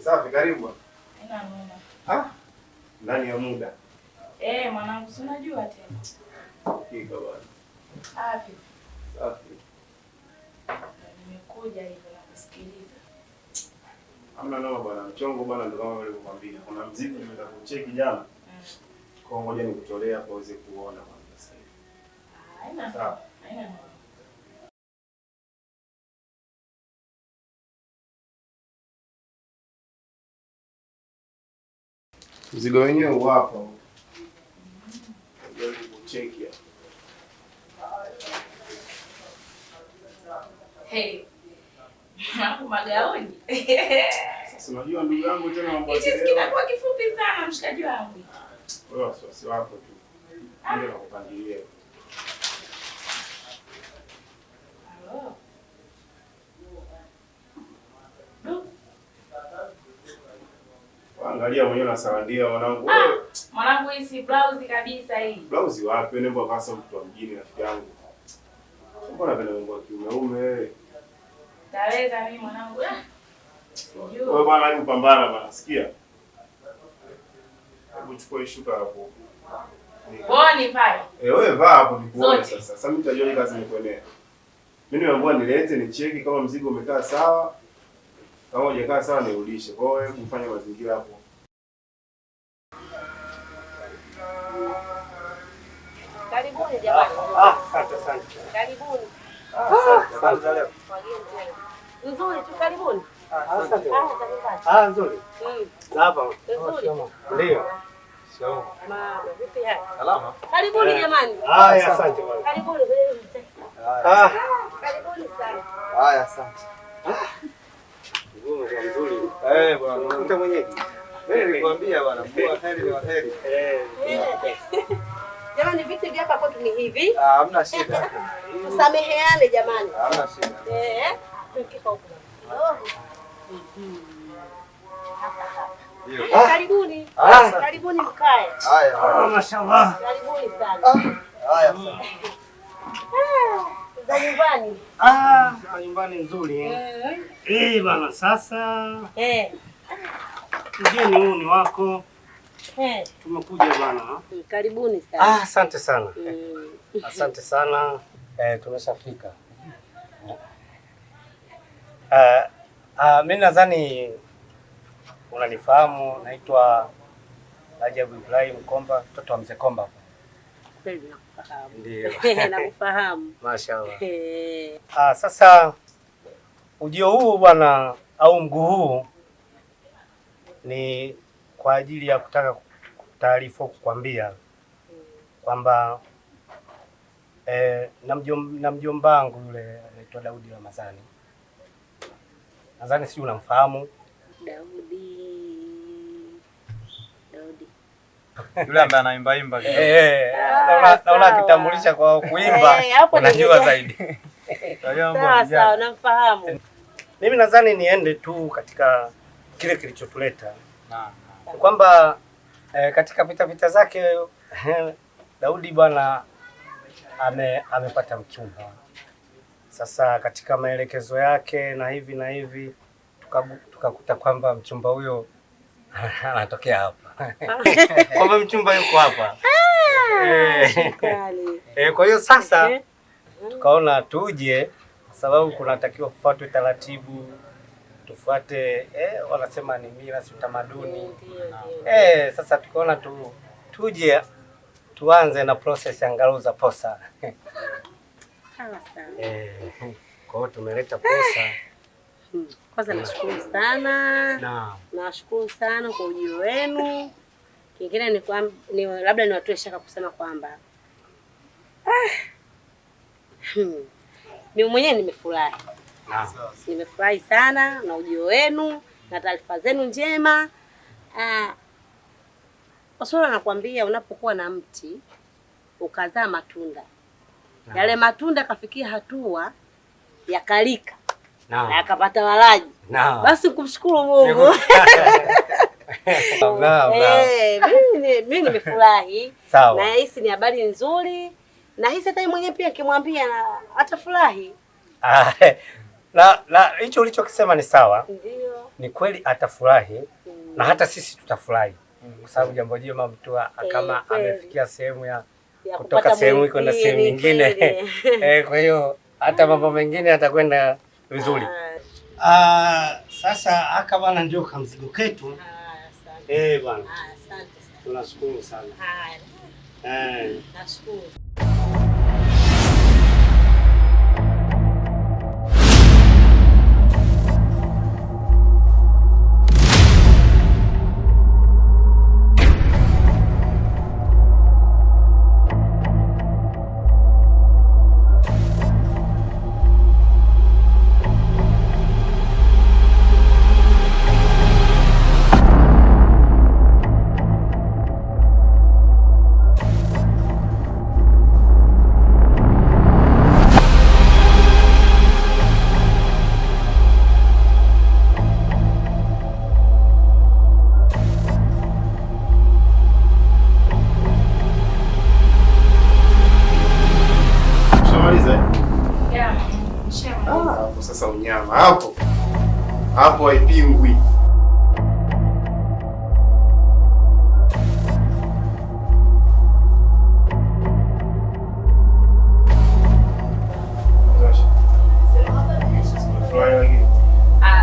Safi, karibu. Haina noma. Ndani ya muda. Mwanangu, si unajua tena. Hakika bwana. Safi. Safi. Nimekuja hivi na kusikiliza. Hamna noma bwana, mchongo bwana ndio kama nilivyokuambia. Kuna mzigo nimeenda kucheki jana. Kwa ngoja nikutolea hapo uweze kuona kwanza sasa hivi. Haina noma. Sawa. Haina noma. Mzigo wenyewe uwapo. Ngoja nikucheki hapa. Hapo magaoni. Sasa unajua ndugu yangu tena mambo Hichi kinakuwa kifupi sana mshikaji wangu. Wewe wasiwasi wako tu. Ndio nakupangilia. Halo. Angalia mwenyewe na sawandia mwanangu. Mwanangu hii si blouse kabisa hii. Blouse wapi? Nembo kasa mtu wa mjini rafiki yangu. Mbona vile mambo ya kiume wewe? Taweza mimi mwanangu. Wewe bwana ni kupambana bwana, sikia. Hebu chukua shuka hapo. Boni pale. Wewe vaa hapo nikuone sasa. Sasa mimi nitajua kazi nikuenea. Mimi nimeambiwa nilete ni cheki kama mzigo umekaa sawa. Kama hujakaa sawa nirudishe. Kwa hiyo hebu fanya mazingira hapo. Karibuni jamani. Asante. Karibuni. Asante leo. Nzuri tu karibuni. Asante. Nzuri. Hapa. Nzuri. Ndio. Sio. Mama, vipi hali? Salama. Karibuni jamani. Asante bwana. Karibuni. Karibuni sana. Haya, asante. Ngumu kwa mzuri. Bwana, Unakuta mwenyeji. nilikwambia bwana, kwa heri ni waheri. Jamani, viti vya hapa kwetu ni hivi. Hamna shida. Tusameheane jamani. Hamna shida. Tukika huko. Ndio. Karibuni. Karibuni mkae. Haya. Mashallah. Karibuni sana. Haya. Za nyumbani. Nyumbani nzuri. Bana sasa. Mgeni huu ni wako. Tumekuja bana. Karibuni sana. Asante sana. Asante sana. Tumeshafika. Mimi nadhani unanifahamu, naitwa Rajabu Ibrahim Komba, mtoto wa Mzee Komba. Kweli nakufahamu. Ndio. Nakufahamu. Mashaallah. Sasa ujio huu bwana au mguu huu ni kwa ajili ya kutaka taarifa kukwambia kwamba na mjomba wangu yule anaitwa Daudi Ramadhani. Nadhani si unamfahamu Daudi. Yule ambaye anaimba. Naona akitambulisha kwa kuimba. Unajua zaidi. Sawa, namfahamu. Mimi nadhani niende tu katika kile kilichotuleta. Kwamba katika vita zake Daudi bwana amepata mchumba. Sasa katika maelekezo yake na hivi tukakuta kwamba mchumba huyo anatokea hapa. Kwamba mchumba yuko hapa. Kwa hiyo sasa tukaona tuje kwa sababu kunatakiwa kufuatwe taratibu, tufuate wanasema ni mila si utamaduni. Sasa tukaona tuje tuanze na process angalau za posa. Sawa. Kwa hiyo tumeleta posa. Kwanza nashukuru sana. Naam. Nashukuru sana kwa ujio wenu. Kingine ni labda niwatoe shaka kusema kwamba mimi mwenyewe nimefurahi. Naam. Nimefurahi sana na ujio wenu na taarifa zenu njema. Waswahili wanakuambia unapokuwa na mti ukazaa matunda. Yale matunda kafikia hatua yakalika. Na akapata walaji. Basi kumshukuru Mungu. Mimi nimefurahi. Na hisi ni habari nzuri. Na hisi hata mwenyewe pia kimwambia atafurahi. Na hicho ulichokisema ni sawa. Ndio. ni kweli atafurahi na hata sisi tutafurahi kwa sababu jambo jema mtu kama amefikia sehemu ya kutoka sehemu kwenda sehemu nyingine. Kwa hiyo hata mambo mengine atakwenda vizuri. Sasa aka bwana ndio kamzigo ketu. Bwana. Asante sana. Tunashukuru sana. Nashukuru. Sasa unyama hapo haipingwi.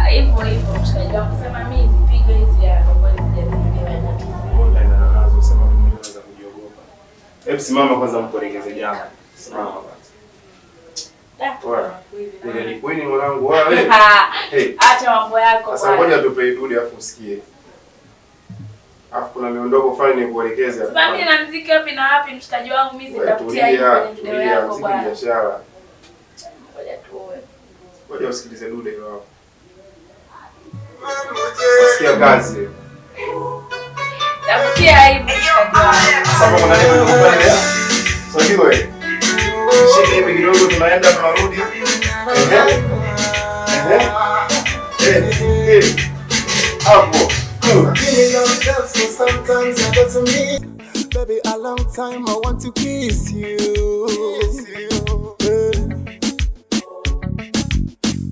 Hivyo mshikaji wangu kusema mimi zipige hizi ya kwa Hebu simama kwanza mkuelekeze jambo. Simama kwanza. Ni kweli mwanangu wewe. Acha mambo yako. Sasa ngoja tupe idudi afu usikie. Afu kuna miondoko fulani nikuelekeze hapo. Sasa mimi na muziki wapi na wapi mshikaji wangu mimi sitakutia hivi kwenye video yako bwana. Biashara. Ngoja tuwe. Ngoja usikilize dude hilo hapo. Usikia kazi. Takutia hivi mshikaji wangu. Sasa kuna nini unafanya? Sasa wewe. Shika hivi kidogo tunaenda tunarudi. Hapo. Sometimes I got to meet, baby, a long time I want to kiss you.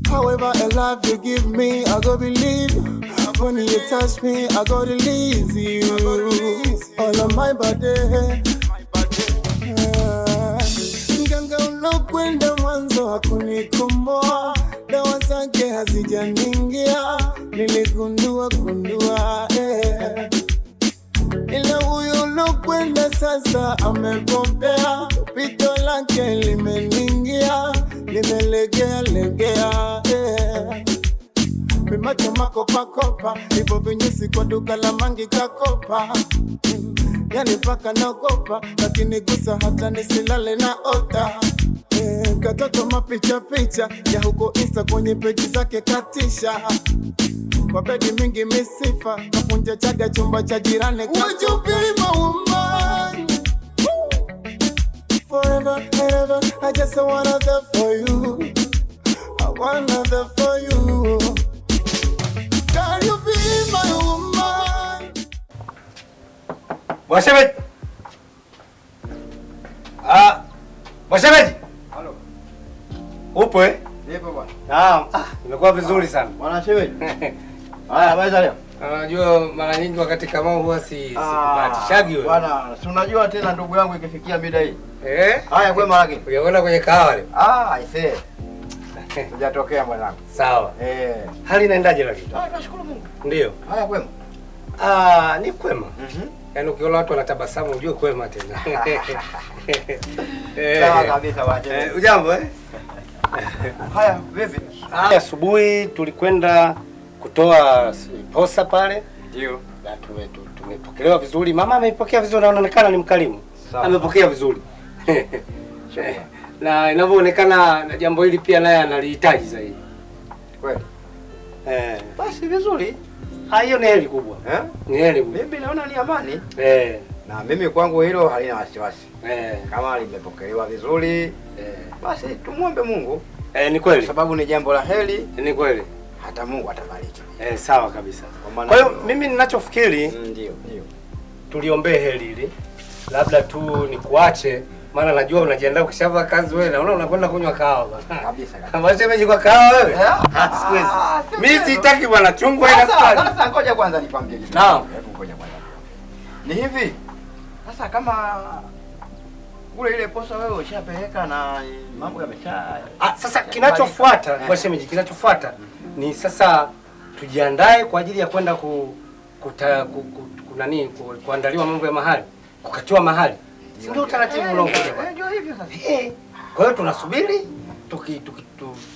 However, a love you give me, I go believe. When you touch me, I go release you. All of my body. Nganga unakwenda mwanzo hakunikomoa, dawa zake hazijaningia, niligundua ila huyu unakwenda sasa amepopea, pito lake limeningia, limelegea Mimacho makopa, hivyo vinyusi kwa duka la mangi kakopa. Yani paka naogopa, lakini gusa hata nisilale na ota. Katoto mapicha ya huko Insta kwenye peji zake katisha. Kwa bedi mingi misifa, kapunja chaga chumba cha jirani. Would you be my woman? Forever and ever, I just want another for you. I want another for you. Can you be my woman? Mwashemeji. Mwashemeji. Halo. Upo Nipo bwana. Naam. Nimekuwa vizuri sana. Bwana shemeji. Haya, habari za leo? Unajua mara nyingi wakati kama huwa sikubatishagi wewe. Bwana, si unajua tena ndugu yangu ikifikia mida hii. Haya kwema lakini. Unaona kwenye kahawa leo? Aisee. Hujatokea mwanangu. Sawa. Hali inaendaje lakini? Nashukuru Mungu. Ndio. Haya kwema. Ni kwema. Yaani ukiona watu wanatabasamu ujue kwema tena. Sawa kabisa bwana. Ujambo Haya, vipi? Asubuhi tulikwenda kutoa posa pale. Ndio. Na tumepokelewa vizuri. Mama ameipokea vizuri, anaonekana ni mkarimu. Amepokea vizuri. Na inavyoonekana na jambo hili pia naye analihitaji zaidi. Kweli. Basi vizuri. Hiyo ni heri kubwa. Ni heri kubwa. Mimi naona ni amani. Na mimi kwangu hilo halina wasiwasi. Kama limepokelewa vizuri, basi tumuombe Mungu. Ni kweli. Kwa sababu ni jambo la heri. Ni kweli. Hata Mungu atabariki. Sawa kabisa. Kwa hiyo mimi ninachofikiri ndio. Tuliombee heri hili. Labda tu nikuache Maana najua unajiandaa kushava kazi wewe, naona unakwenda kunywa kahawa bwana. Kabisa. Kama shemeji kwa kahawa wewe? Siwezi. Mimi sitaki bwana, chungwa ina sukari. Sasa ngoja kwanza nikwambie kitu. Naam. Hebu ngoja kwanza. Ni hivi. Sasa kama ile posa wewe ushapeleka na mambo yamechaa. Sasa kinachofuata kwa shemeji, kinachofuata ni sasa tujiandae kwa ajili ya kwenda kuandaliwa mambo ya mahali, kukatiwa mahali. Si ndio utaratibu unaokuja bwana? Ndio hivyo sasa. Kwa hiyo tunasubiri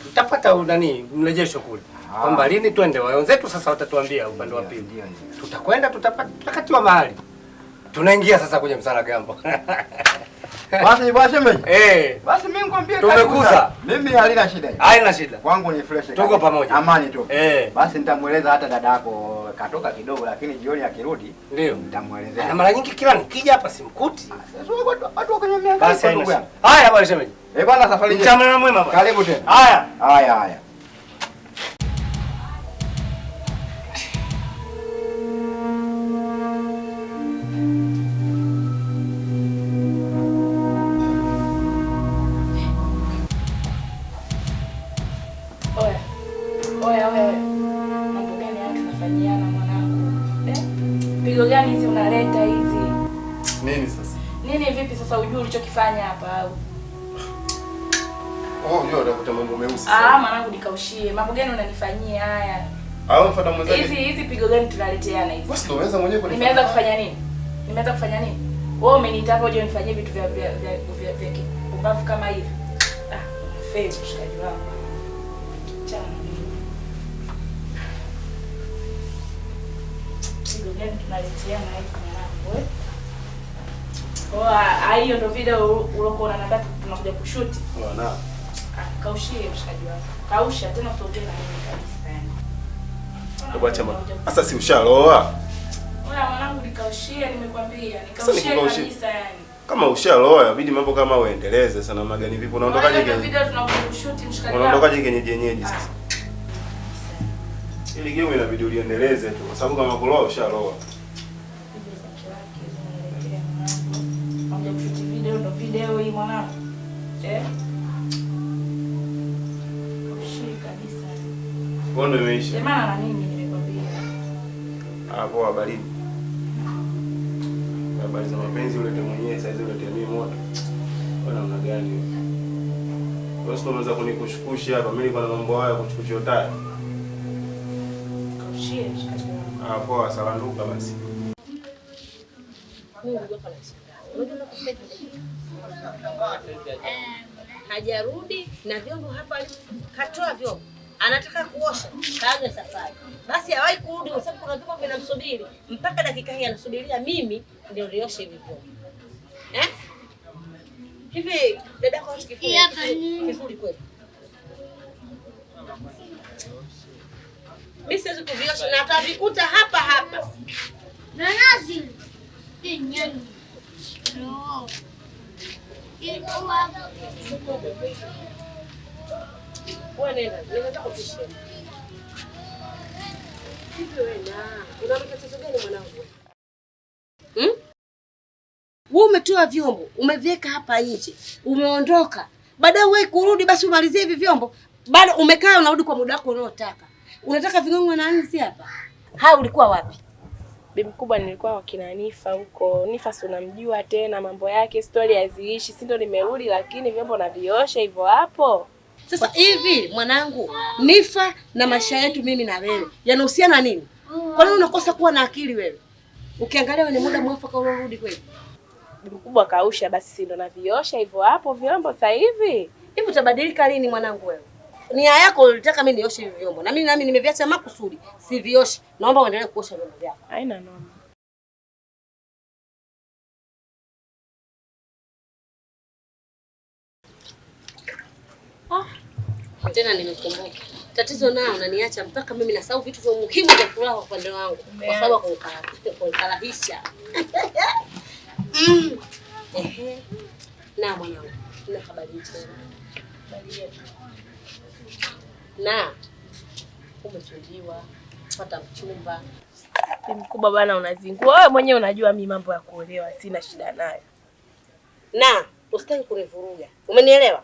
tutapata mrejesho kule. Kwamba lini twende, wenzetu sasa watatuambia upande wa pili. Tutakwenda tutakatiwa mahali. Tunaingia sasa kwenye Msaragambo. Basi shemeji. Basi mimi nikwambie tumekuza. Mimi halina shida. Haina shida. Kwangu ni fresh. Tuko pamoja. Amani tu. Basi nitamueleza hata dadako katoka kidogo, lakini jioni akirudi ndio nitamuelezea. Na mara nyingi kila nikija hapa simkuti. Sasa watu kwenye mianga. Basi haina shida. Haya bwana shemeji. Bwana safari njema. Mchana mwema bwana. Karibu tena. Haya. Mambo gani haya tunafanyiana mwanangu? Pigo gani hizi unaleta hizi? Nini sasa? Nini vipi sasa ujue ulichokifanya hapa au? Unajua utakuta mambo meusi sana. Mwanangu nikaushie. Mambo gani unanifanyia haya? Mfuata mwenzake. Hizi pigo gani tunaleteana hizi? Basi ndio uweza mwenyewe kunifanya. Nimeanza kufanya nini? Wewe umeniita hapo uje unifanyie vitu vya kipumbavu kama hivi. Fezi mshikaji wangu. Chana. Pigo gani tunaleteana hivi mwanangu? Hiyo ndio video ulokuwa unaniambia tunakuja kushuti. Bwana. Kaushie mshikaji wangu. Kausha tena utoke na mimi kabisa yani. Acha mama. Sasa si ushaloa? Mwanangu nikaushie nimekwambia. Nikaushie kabisa yani. Kama ushaloa inabidi mambo kama uendeleze sana magani vipi unaondokaje kwenye video tunakuja kushuti mshikaji wangu. Unaondokaje kwenye jenyeji sasa? Ili game inabidi uliendeleze tu kwa sababu kama kuloa ushaloa. Video hii mwanangu. Ushii kabisa. Bondo imeisha. Sema na mimi nimekwambia. Poa baridi. Habari za mapenzi ulete mwenyewe saizi ulete mimi moto. Bwana una gani? Wewe sio unaweza kunikushkusha hapa mimi niko na mambo haya kuchukuchia taya. Kaushie mshikaji wangu. Poa salanduka basi. Hajarudi na vyombo hapa, katoa vyombo, anataka kuosha, kaaga safari. Basi hawahi kurudi kwa sababu kuna vyombo vinamsubiri mpaka dakika hii, anasubiria mimi ndio nioshe hivi vyombo. Hivi dada kwa kifuri kweli? Mimi siwezi kuviosha na atavikuta hapa hapa. Nanazi. Nyani. No. Wewe nenda, naweza kupisha. Hivi wewe una matatizo gani mwanangu? Wewe umetoa vyombo, umeviweka hapa nje, umeondoka. Baadaye wewe kurudi basi umalizie hivi vyombo. Bado umekaa unarudi kwa muda wako unaotaka. Unataka ving'ong'we na nzi hapa? Ulikuwa wapi? Bibi mkubwa nilikuwa wakina Nifa huko. Nifa si unamjua tena mambo yake, story haziishi. Si ndo nimerudi lakini vyombo naviosha hivyo hapo. Sasa hivi mwanangu, Nifa na maisha yetu mimi na wewe yanahusiana nini? Kwa nini unakosa kuwa na akili wewe? Ukiangalia ni muda mwafaka urudi kweli. Bibi mkubwa kausha basi si ndo naviosha hivyo hapo vyombo sasa hivi. Hivi utabadilika lini mwanangu wewe? Nia yako ulitaka mimi nioshe hivi vyombo. Na mimi nimeviacha makusudi. Si vioshi. Naomba uendelee kuosha vyombo vyako. Haina noma. Tena nimekumbuka. Tatizo nao unaniacha mpaka mimi nasahau vitu vya muhimu vya furaha kwa upande wangu. Kwa sababu kunikarahisha. Na mwanangu, nina habari njema. Na umechuliwa, pata mchumba. Bibi mkubwa bwana unazingua. Wewe mwenyewe unajua mimi mambo ya kuolewa sina shida nayo. Na Usitaki kunivuruga. Umenielewa?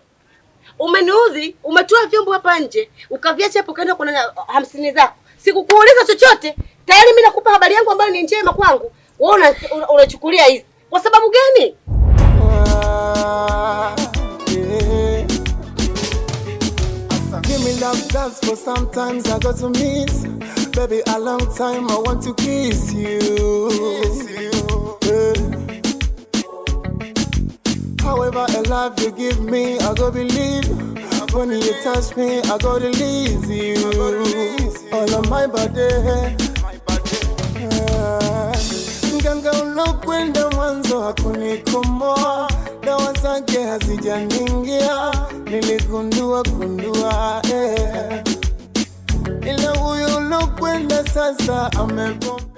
Umeniudhi, umetoa vyombo hapa nje, ukaviacha hapo kaenda kuna 50 zako. Sikukuuliza chochote. Tayari mimi nakupa habari yangu ambayo ni njema kwangu. Wewe unachukulia hizi. Kwa sababu gani? Give me love dance for sometimes I got to miss. Baby, a long time I want to kiss you. However, a love you give me, I go believe. When you touch me, I go release you. All on my body. Mganga ulokwenda mwanzo hakunikomoa, dawa zake hazijaningia, niligundua ila huyu ulokwenda sasa amegomba.